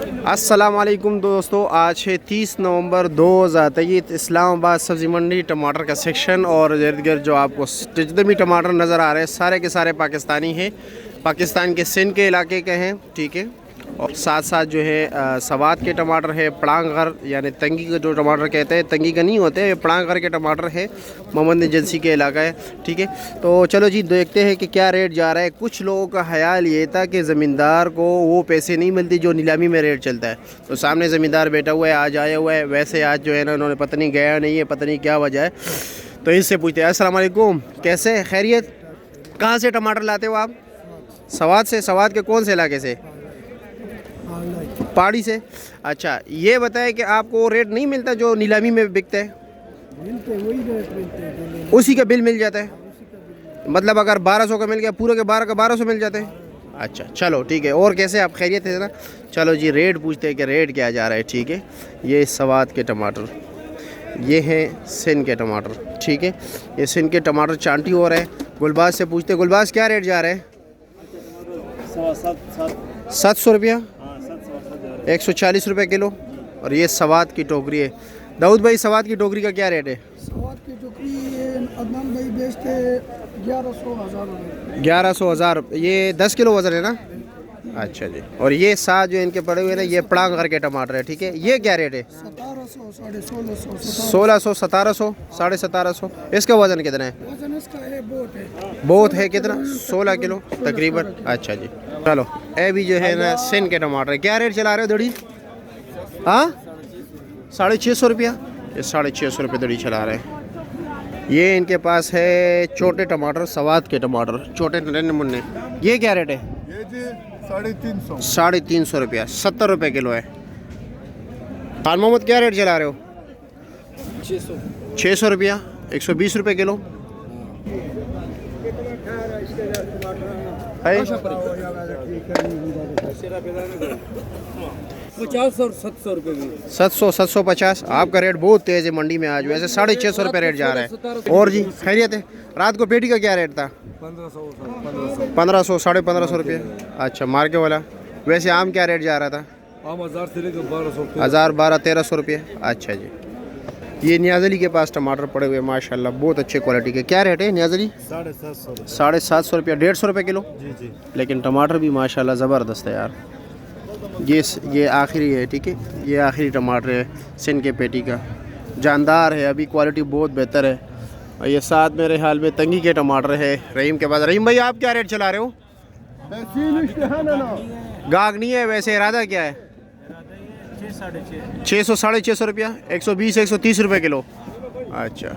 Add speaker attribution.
Speaker 1: अस्सलाम वालेकुम दोस्तों, आज है 30 नवंबर 2023। इस्लामाबाद सब्ज़ी मंडी टमाटर का सेक्शन और इर्द गिर्द जो आपको जितने भी टमाटर नज़र आ रहे हैं सारे के सारे पाकिस्तानी हैं, पाकिस्तान के सिंध के इलाके के हैं। ठीक है, और साथ साथ जो है सवात के टमाटर है, पड़ांगर यानी तंगी के जो टमाटर कहते हैं, तंगी का नहीं होते, ये पड़ांगर के टमाटर है, मोहम्मद एजेंसी के इलाका है। ठीक है, तो चलो जी देखते हैं कि क्या रेट जा रहा है। कुछ लोगों का ख्याल ये था कि ज़मींदार को वो पैसे नहीं मिलती जो नीलामी में रेट चलता है, तो सामने ज़मींदार बैठा हुआ है, आज आया हुआ है। वैसे आज जो है ना उन्होंने पता नहीं गया नहीं है, पता नहीं क्या वजह है, तो इससे पूछते हैं। अस्सलाम वालेकुम, कैसे खैरियत? कहाँ से टमाटर लाते हो आप? सवात से। सवात के कौन से इलाके से? पहाड़ी से। अच्छा, ये बताएं कि आपको रेट नहीं मिलता जो नीलामी में बिकता है?
Speaker 2: मिलते वही रेट मिलते हैं,
Speaker 1: उसी का बिल मिल जाता है, मतलब अगर 1200 का मिल गया पूरे के 12 का 1200 मिल जाते हैं। अच्छा चलो ठीक है, और कैसे आप खैरियत है ना? चलो जी रेट पूछते हैं कि रेट क्या जा रहा है। ठीक है, ये सवात के टमाटर, ये हैं सिंध के टमाटर। ठीक है, ये सिंध के टमाटर चांटी हो रहे हैं। गुलबाज से पूछते हैं, गुलबाज क्या रेट जा रहा है? 700 रुपया, 140 रुपये किलो। और ये सवात की टोकरी है। दाऊद भाई, सवात की टोकरी का क्या रेट है?
Speaker 2: सवात की टोकरी अदनान भाई बेचते 1100
Speaker 1: 1100 ये 10 किलो वजन है ना? अच्छा जी। और ये साथ जो इनके पड़े हुए ना, ये पड़ांग करके टमाटर है। ठीक है, ये क्या रेट है?
Speaker 2: 1700,
Speaker 1: 1600, 1700, 1750। इसका वजन कितना है?
Speaker 2: वजन इसका है बोट है।
Speaker 1: बहुत है, कितना? 16 किलो तकरीबन। अच्छा जी, चलो। ये भी जो है ना सिंध के टमाटर, क्या रेट चला रहे हो दड़ी? हाँ, 650 रुपया। ये 650 रुपये दड़ी चला रहे हैं। ये इनके पास है छोटे टमाटर, सवात के टमाटर, छोटे नन्हे मुन्ने। ये क्या रेट है?
Speaker 3: ये जी 350।
Speaker 1: 350 रुपया, 70 रुपये किलो है। खान मोहम्मद क्या रेट चला रहे हो? 600 रुपया, 120 रुपये किलो है।
Speaker 2: 50 और 700 रुपये भी।
Speaker 1: 700, 750। आपका रेट बहुत तेज़ है मंडी में आज, वैसे 650 रुपये रेट जा रहा है। और जी खैरियत है? रात को पेटी का क्या रेट था? 1500, 1550 रुपये। अच्छा, मार्के वाला। वैसे आम क्या रेट जा रहा था?
Speaker 3: आम 1000 से लेकर 1200।
Speaker 1: 1000, 1200, 1300 रुपये। अच्छा जी। ये न्याजली के पास टमाटर पड़े हुए माशाल्लाह, बहुत अच्छे क्वालिटी के। क्या रेट है न्याजली?
Speaker 3: 750।
Speaker 1: 750 रुपया, 150 रुपये किलो।
Speaker 3: जी जी।
Speaker 1: लेकिन टमाटर भी माशाल्लाह ज़बरदस्त है यार। ये आखिरी है। ठीक है, ये आखिरी टमाटर है सिंध के पेटी का, जानदार है, अभी क्वालिटी बहुत बेहतर है। और ये साथ मेरे हाल में तंगी के टमाटर है रहीम के पास। रहीम भाई, आप क्या रेट चला रहे हो? गाहक नहीं है, वैसे इरादा क्या है? 600, 650 रुपया, 120, 130 रुपये किलो। अच्छा।